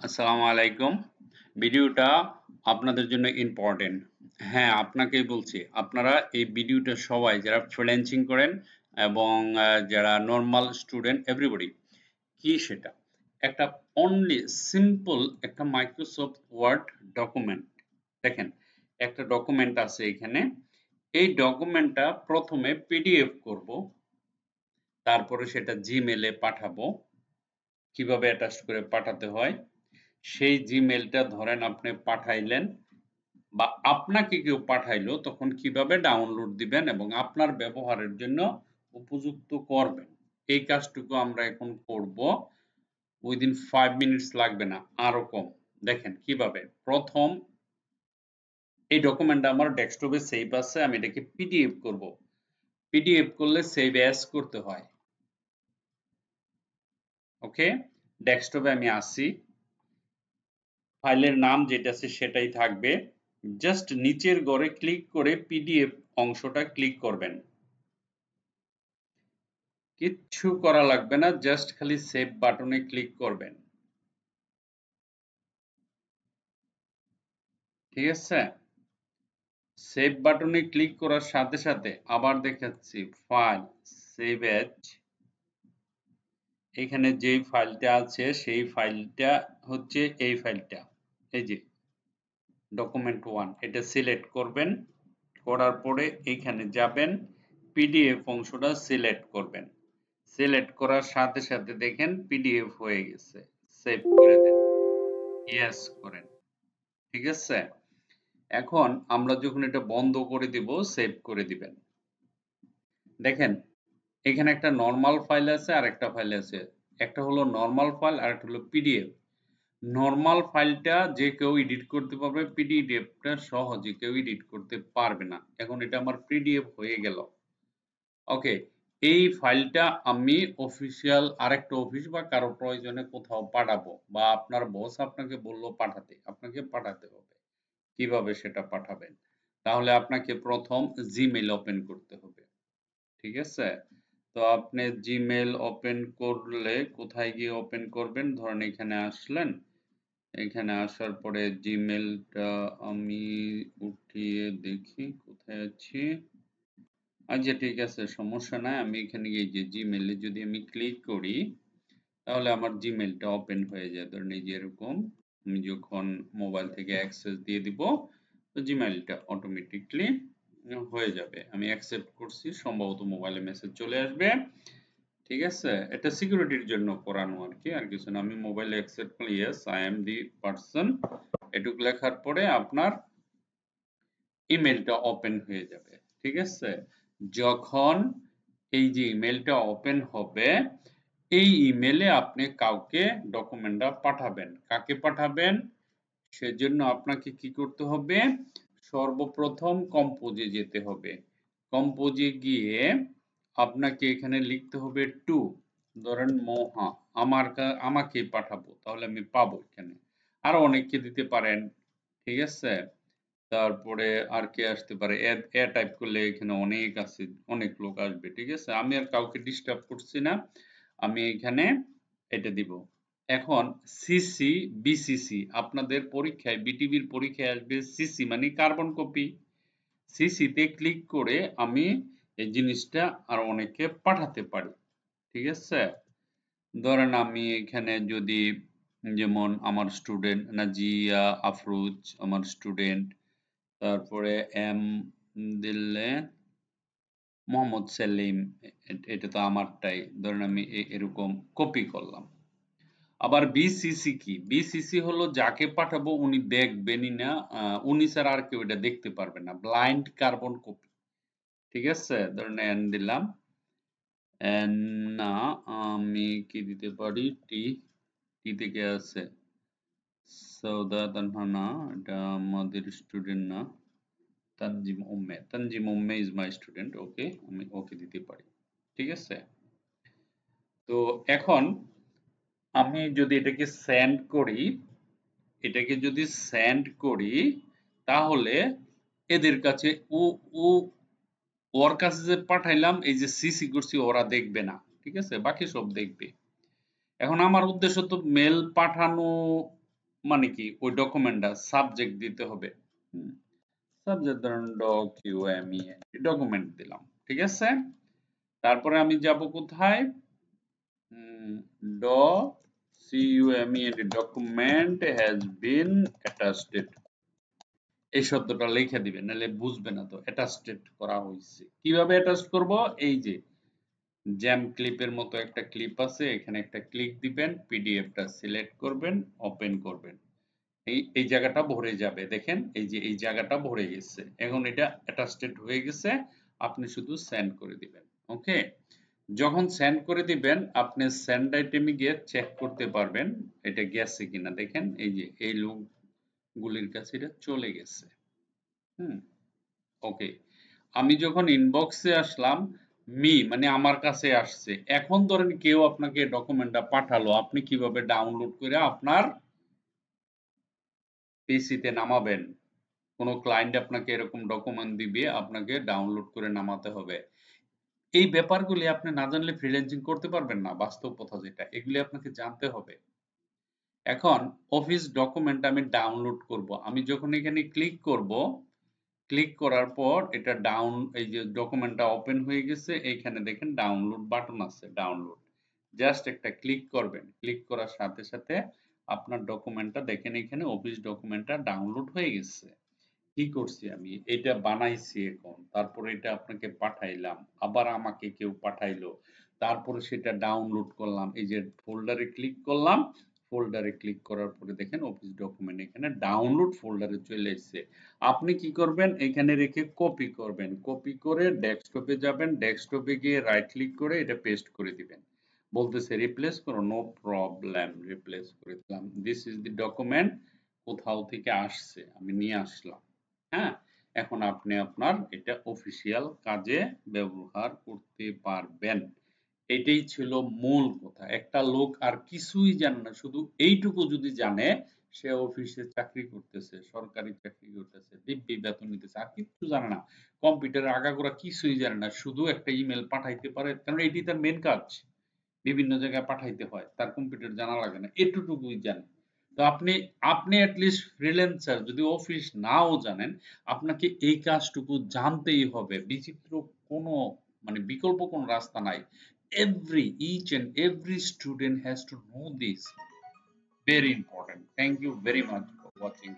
আসসালামু আলাইকুম। ভিডিওটা আপনাদের জন্য ইম্পর্টেন্ট। হ্যাঁ, আপনাকেই বলছি। আপনারা এই ভিডিওটা সবাই যারা ফ্রিল্যান্সিং করেন এবং যারা নরমাল স্টুডেন্ট এভরিবডি কি সেটা? একটা অনলি সিম্পল একটা মাইক্রোসফট ওয়ার্ড ডকুমেন্ট। দেখেন, একটা ডকুমেন্ট আছে এখানে। এই ডকুমেন্টটা প্রথমে পিডিএফ করব, তারপরে সেটা জিমেইলে পাঠাবো। কিভাবে অ্যাটাচ করে পাঠাতে হয়? সেই জিমেইলটা ধরেন আপনি পাঠাইলেন বা আপনাকে কেউ পাঠাইলো, তখন কিভাবে ডাউনলোড দিবেন এবং আপনার ব্যবহারের জন্য উপযুক্ত করবেন, এই কাজটুকু আমরা এখন করব। উইদিন 5 মিনিটস লাগবে না, আরো কম। দেখেন কিভাবে। প্রথম, এই ডকুমেন্টটা আমার ডেস্কটপে সেভ আছে, আমি এটাকে পিডিএফ করব। পিডিএফ করলে সেভ অ্যাজ করতে হয়। ওকে, ডেস্কটপে আমি আসি, ফাইলের নাম যেটা আছে সেটাই থাকবে। জাস্ট নিচের ঘরে ক্লিক করে পিডিএফ অংশটা ক্লিক করবেন। কিচ্ছু করা লাগবে না, জাস্ট খালি সেভ বাটনে ক্লিক করবেন। ঠিক আছে, সেভ বাটনে ক্লিক করার সাথে সাথে আবার দেখাচ্ছি ফাইল, সেভ এজ। এখানে যেই ফাইলটা আছে সেই ফাইলটা হচ্ছে এই ফাইলটা, এই যে ডকুমেন্ট 1, এটা সিলেক্ট করবেন। করার পরে এইখানে যাবেন, পিডিএফ অংশটা সিলেক্ট করবেন। সিলেক্ট করার সাথে সাথে দেখেন পিডিএফ হয়ে গেছে। সেভ করে দেন, ইয়েস করেন। ঠিক আছে, এখন আমরা যখন এটা বন্ধ করে দিব, সেভ করে দিবেন। দেখেন এখানে একটা নরমাল ফাইল আছে আর একটা ফাইল আছে। একটা হলো নরমাল ফাইল আর একটা হলো পিডিএফ। নরমাল ফাইলটা যে কেউ এডিট করতে পারবে, পিডিএফটা সহজে কেউ এডিট করতে পারবে না। এখন এটা আমার পিডিএফ হয়ে গেল। ওকে, এই ফাইলটা আমি অফিসিয়াল আরেকটা অফিস বা কারো প্রয়োজনে কোথাও পাঠাবো, বা আপনার বস আপনাকে বললো পাঠাতে, আপনাকে পাঠাতে হবে। কিভাবে সেটা পাঠাবেন? তাহলে আপনাকে প্রথম জিমেইল ওপেন করতে হবে। ঠিক আছে, তো আপনি জিমেইল ওপেন করলে কোথায় গিয়ে ওপেন করবেন? ধরেন এখানে আসলেন, এখানে আসার পরে জিমেইলটা আমি উঠিয়ে দেখি কোথায় আছি। আচ্ছা ঠিক আছে, সমস্যা নাই। আমি এখানে গিয়ে যে জিমেইলে যদি আমি ক্লিক করি, তাহলে আমার জিমেইলটা ওপেন হয়ে যায়। ধরেন এই যে এরকম, আমি যখন মোবাইল থেকে অ্যাক্সেস দিয়ে দিব, তো জিমেইলটা অটোমেটিকলি হয়ে যাবে। আমি অ্যাকসেপ্ট করছি, সম্ভবত মোবাইলে মেসেজ চলে আসবে। ঠিক আছে, এটা সিকিউরিটির জন্য করানো আর কি, আর কিছু না। আমি মোবাইলে অ্যাকসেপ্ট করলে yes I am the person, এটুকু লেখার পরে আপনার ইমেলটা ওপেন হয়ে যাবে। ঠিক আছে, যখন এই যে ইমেলটা ওপেন হবে, এই ইমেলে আপনি কাউকে ডকুমেন্টটা পাঠাবেন। কাকে পাঠাবেন? সেজন্য আপনাকে কি করতে হবে? সর্বপ্রথম কম্পোজে যেতে হবে। কম্পোজে গিয়ে আপনাকে এখানে লিখতে হবে টু, ধরেন মহা, আমাকে পাঠাবো, তাহলে আমি পাবো এখানে। আরো অনেককে দিতে পারেন। ঠিক আছে, তারপরে আর কে আসতে পারে? এ টাইপ করলে এখানে অনেক আছে, অনেক লোক আসবে। ঠিক আছে, আমি আর কাউকে ডিস্টার্ব করছি না, আমি এখানে এটা দিব। এখন সিসি বিসিসি, আপনাদের পরীক্ষায় বিটিভির পরীক্ষায় আসবে সিসি মানে কার্বন কপি। সিসিতে ক্লিক করে আমি এই জিনিসটা আর অনেককে পাঠাতে পারি। ঠিক আছে, ধরেন আমি এখানে যদি, যেমন আমার স্টুডেন্ট নাজিয়া আফরোজ আমার স্টুডেন্ট, তারপরে এম দিলে মোহাম্মদ সেলিম, এটা তো আমারটাই, ধরেন আমি এরকম কপি করলাম। আবার বিসিসি কি? বিসিসি হলো যাকে পাঠাবো উনি দেখবেনই না, উনি ছাড়া আর কেউ এটা দেখতে পারবে না, ব্লাইন্ড কার্বন কপি। ঠিক আছে, ধরেন এন দিলাম, এন না, আমি কি দিতে পারি? টি, টি থেকে আছে সৌদা তানহা, না এটা আমাদের স্টুডেন্ট না। Tanzim Umme, Tanzim Umme is my student. Okay, আমি ওকে দিতে পারি। ঠিক আছে, তো এখন আমি যদি এটাকে সেন্ড করি, এটাকে যদি সেন্ড করি, তাহলে এদের কাছে ও ও ওর কাছে যে পাঠাইলাম, এই যে সিসি করছি, ওরা দেখবে না। ঠিক আছে, বাকি সব দেখবে। এখন আমার উদ্দেশ্য তো মেল পাঠানো মানে কি ওই ডকুমেন্টটা সাবজেক্ট দিতে হবে। সাবজেক্ট ধরুন ডকুমেন্ট ডকুমেন্ট দিলাম, ঠিক আছে। তারপরে আমি যাব কোথায়, ডকুমেন্ট হ্যাজ বিন অ্যাটাচড, এই শব্দটা লিখে দিবেন, নাহলে বুঝবে না তো। অ্যাটাচড করা হয়েছে, কিভাবে অ্যাটাচ করব, এই যে জ্যাম ক্লিপের মতো একটা ক্লিপ আছে, এখানে একটা ক্লিক দিবেন, পিডিএফটা সিলেক্ট করবেন, ওপেন করবেন, এই জায়গাটা ভরে যাবে, দেখেন এই যে এই জায়গাটা ভরে গেছে, এখন এটা অ্যাটাচড হয়ে গেছে, আপনি শুধু সেন্ড করে দিবেন। ওকে, যখন সেন্ড করে দিবেন আপনি সেন্ড আইটেমে গিয়ে চেক করতে পারবেন এটা গেছে কিনা, দেখেন এই যে এই লোকগুলির কাছে এটা চলে গেছে। ওকে, আমি যখন ইনবক্সে আসলাম, মানে আমার কাছে আসছে। এখন ধরেন কেউ আপনাকে ডকুমেন্টটা পাঠালো, আপনি কিভাবে ডাউনলোড করে আপনার পিসিতে নামাবেন। কোনো ক্লায়েন্ট আপনাকে এরকম ডকুমেন্ট দিবে, আপনাকে ডাউনলোড করে নামাতে হবে। এই ব্যাপারগুলি আপনি না জানলে ফ্রিল্যান্সিং করতে পারবেন না, বাস্তব কথা যেটা, এগুলি আপনাকে জানতে হবে। এখন অফিস ডকুমেন্ট আমি ডাউনলোড করব, আমি যখন এখানে ক্লিক করব, ক্লিক করার পর এটা এই যে ডকুমেন্টটা ওপেন হয়ে গেছে, এইখানে দেখেন ডাউনলোড বাটন আছে, ডাউনলোড, জাস্ট একটা ক্লিক করবেন, ক্লিক করার সাথে সাথে আপনার ডকুমেন্টটা দেখেন এখানে অফিস ডকুমেন্টটা ডাউনলোড হয়ে গেছে। কি করছি আমি, এটা বানাইছি এখন, তারপরে এটা আপনাকে পাঠাইলাম, আবার আমাকে কেউ পাঠাইলো, তারপরে সেটা ডাউনলোড করলাম, এই যে ফোল্ডারে ক্লিক করলাম, ফোল্ডারে ক্লিক করার পরে দেখেন অফিস ডকুমেন্ট এখানে ডাউনলোড ফোল্ডারে চলে এসেছে। আপনি কি করবেন, এখানে রেখে কপি করবেন, কপি করে ডেস্কটপে যাবেন, ডেস্কটপে গিয়ে রাইট ক্লিক করে এটা পেস্ট করে দিবেন। বলতেছে রিপ্লেস করো, নো প্রবলেম, রিপ্লেস করে দিলাম। দিস ইজ দি ডকুমেন্ট, কোথাও থেকে আসছে, আমি নিয়ে আসলাম। হ্যাঁ, এখন আপনি আপনার এটা অফিসিয়াল কাজে ব্যবহার করতে পারবেন। এটাই ছিল মূল কথা। একটা লোক আর কিছুই জানে না, শুধু এইটুকু যদি জানে, সে অফিসে চাকরি করতেছে, সরকারি চাকরি করতেছে, দিব্যি বেতন নিতেছে, আর কিচ্ছু জানে না, কম্পিউটারের আগাগোড়া কিছুই জানে না, শুধু একটা ইমেল পাঠাইতে পারে, কারণ এটি তার মেন কাজ, বিভিন্ন জায়গায় পাঠাইতে হয়, তার কম্পিউটার জানা লাগে না, এটুকুই জানে। তো আপনি আপনি অ্যাটলিস্ট ফ্রিল্যান্সার, যদি অফিস নাও জানেন, আপনাকে এই কাজটুকু জানতেই হবে, বিচিত্র কোনো মানে বিকল্প কোনো রাস্তা নাই। Each and every student has to know this. Very important. Thank you very much for watching.